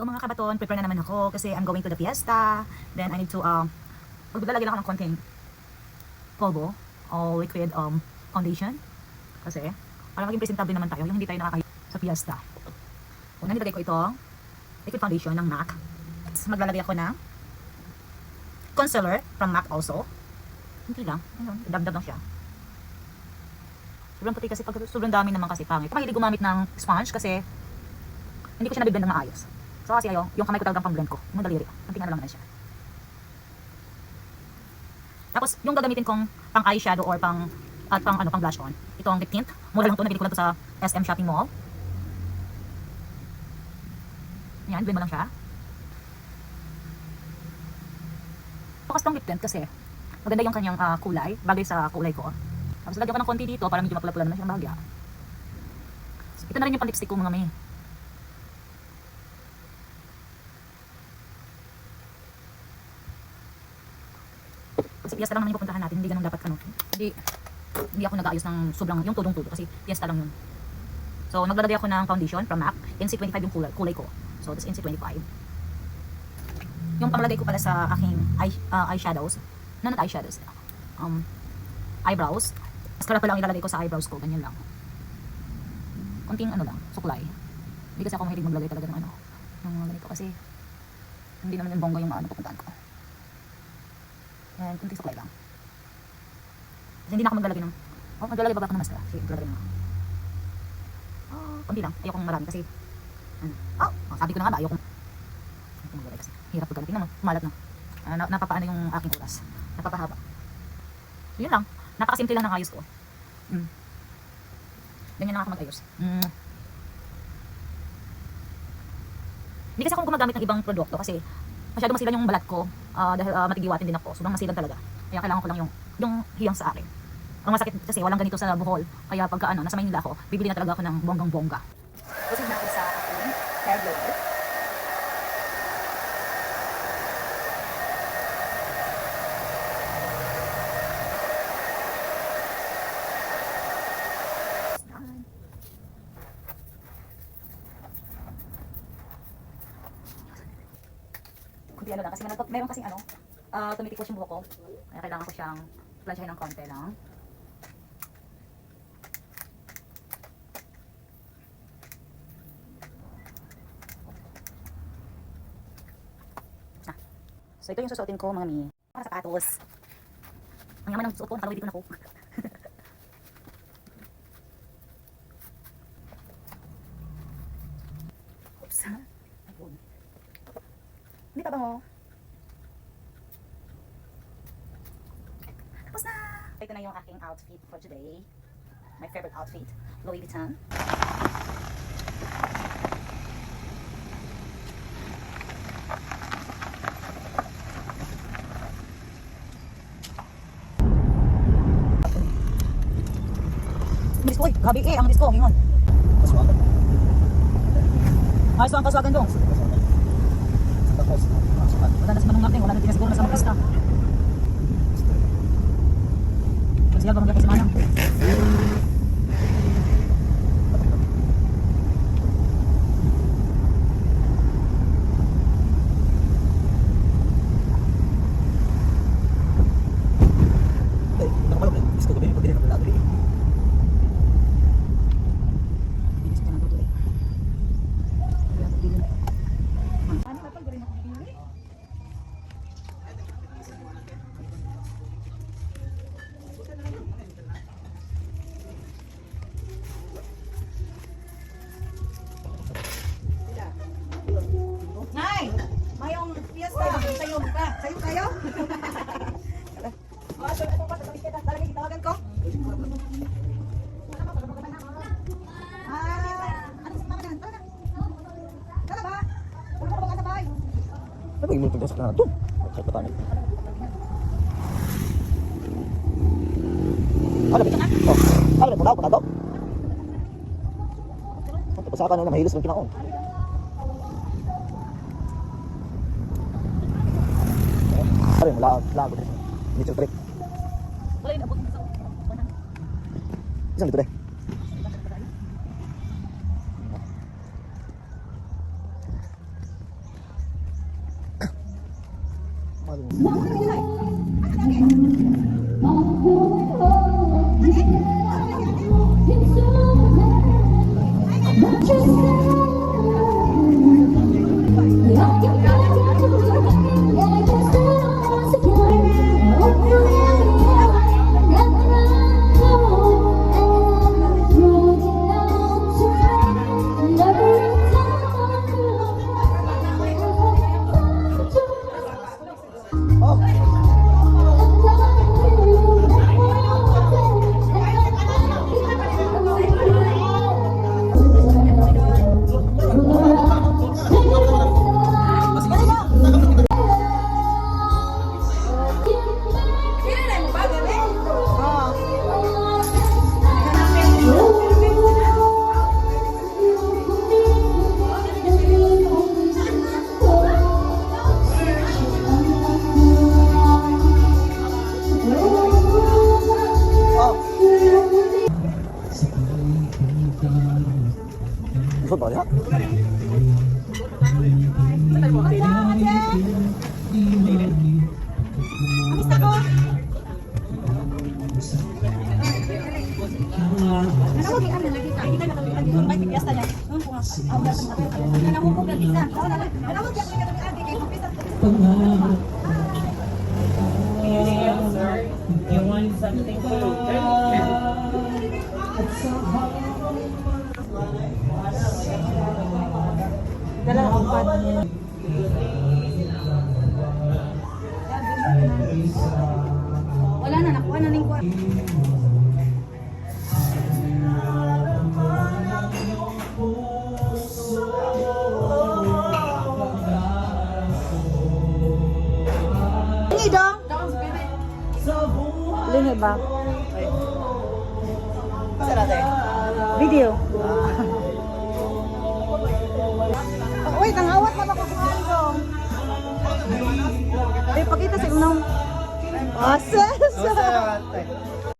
So mga kabaton, prepare na naman ako kasi I'm going to the fiesta. Then I need to maglalagay lang ako ng konting polvo o liquid foundation. Kasi para maging presentable naman tayo, yung hindi tayo nakakahiya sa fiesta. Una nilagay ko itong liquid foundation ng MAC. Maglalagay ako ng concealer from MAC also. Hindi lang, dab-dab lang siya. Sobrang puti kasi pag sobrang dami naman kasi pangit. Mahilig gumamit ng sponge kasi hindi ko siya nabiblend ng maayos. So kasi ayo, yung kamay ko talagang pang-blend ko. Yung daliri. Kunting ano lang na siya. Tapos yung gagamitin kong pang eyeshadow or pang blush on. Ito ang lip tint. Mura lang to, nabili ko lang to sa SM Shopping Mall. Yan, blend mo lang siya. Bukas tong lip tint kasi maganda yung kanyang kulay, bagay sa kulay ko. Tapos lagyan ko ng konti dito para medyo mapula-pula naman siyang bahagya. Ito na rin yung pang-lipstick ko mga may. Kasi piyesta lang naman yung pupuntahan natin, hindi ganun dapat hindi ako nag-aayos ng sobrang yung tudong-tudo kasi piyesta lang yun. So maglalagay ako ng foundation from MAC, NC25 yung kulay ko. So this NC25. Yung panglagay ko pala sa aking eyeshadows, not eyeshadows, eyebrows. Mascara pa lang ilalagay ko sa eyebrows ko, ganyan lang. Konting lang, suklay. Hindi kasi ako mahilig maglagay talaga ng ng ganito kasi hindi naman yung bongga yung pupuntahan ko. And kunting suklay lang. Kasi hindi na ako maglalagay ng maglalagay ba ako ng mascara? Sige, maglalagay na ako. Kunti lang, ayokong marami kasi sabi ko na nga ba, ayokong maglalagay kasi hirap pag tingnan mo, kumalat na. Napapaano yung aking oras, napapahaba. So yun lang, napakasimple lang ng ayos ko. Ganyan lang ako mag-ayos. Hindi kasi ako gumagamit ng ibang produkto kasi masyado masilan yung balat ko dahil matigiwatin din ako. Sobrang masilan talaga. Kaya kailangan ko lang yung hiyang sa akin. Ang masakit kasi walang ganito sa Bohol. Kaya pagka nasa Maynila ako, bibili na talaga ako ng bonggang-bongga. Proceed na ako sa aking hair blower. Kunti lang kasi meron kasing tumitikos yung buhok ko. Kaya kailangan ko siyang plansyahin ng konti lang. So ito yung susuotin ko mga mi. Para sapatos. Ang yaman ng suot ko, nakalawin dito na ko. Oops. Ayun. Hindi pa ba mo? Tapos na! Ito na yung aking outfit for today. My favorite outfit. Louis Vuitton. Disco eh, gabi ang disco, ingon. Kaswagan. Ay, so ang kaswagan dong. Wala na sa manong natin, wala na din siguro na sa mga pista. Kasi yan ba mag-gapay si Manang? Sayo kayo? Tawagan ko? Ano sa mga talaga? Tara ba? Wala ko ba kasabay? Ano ba yung multong sa na ito? Sa patani. Ano ba? Ano ba? Ano ba? Pasakan na mahilos ng kinaon. Ano yung lago dito? Nature trip. Wala yung abot sa Isang dito deh. Ikot ba niya? You want something to Wala na, nakuha na ning kwarto. Lingi dong. Lingi ba? Video. Wait, ang awat na makukuhaan ko. Pakita sa unang. Asa?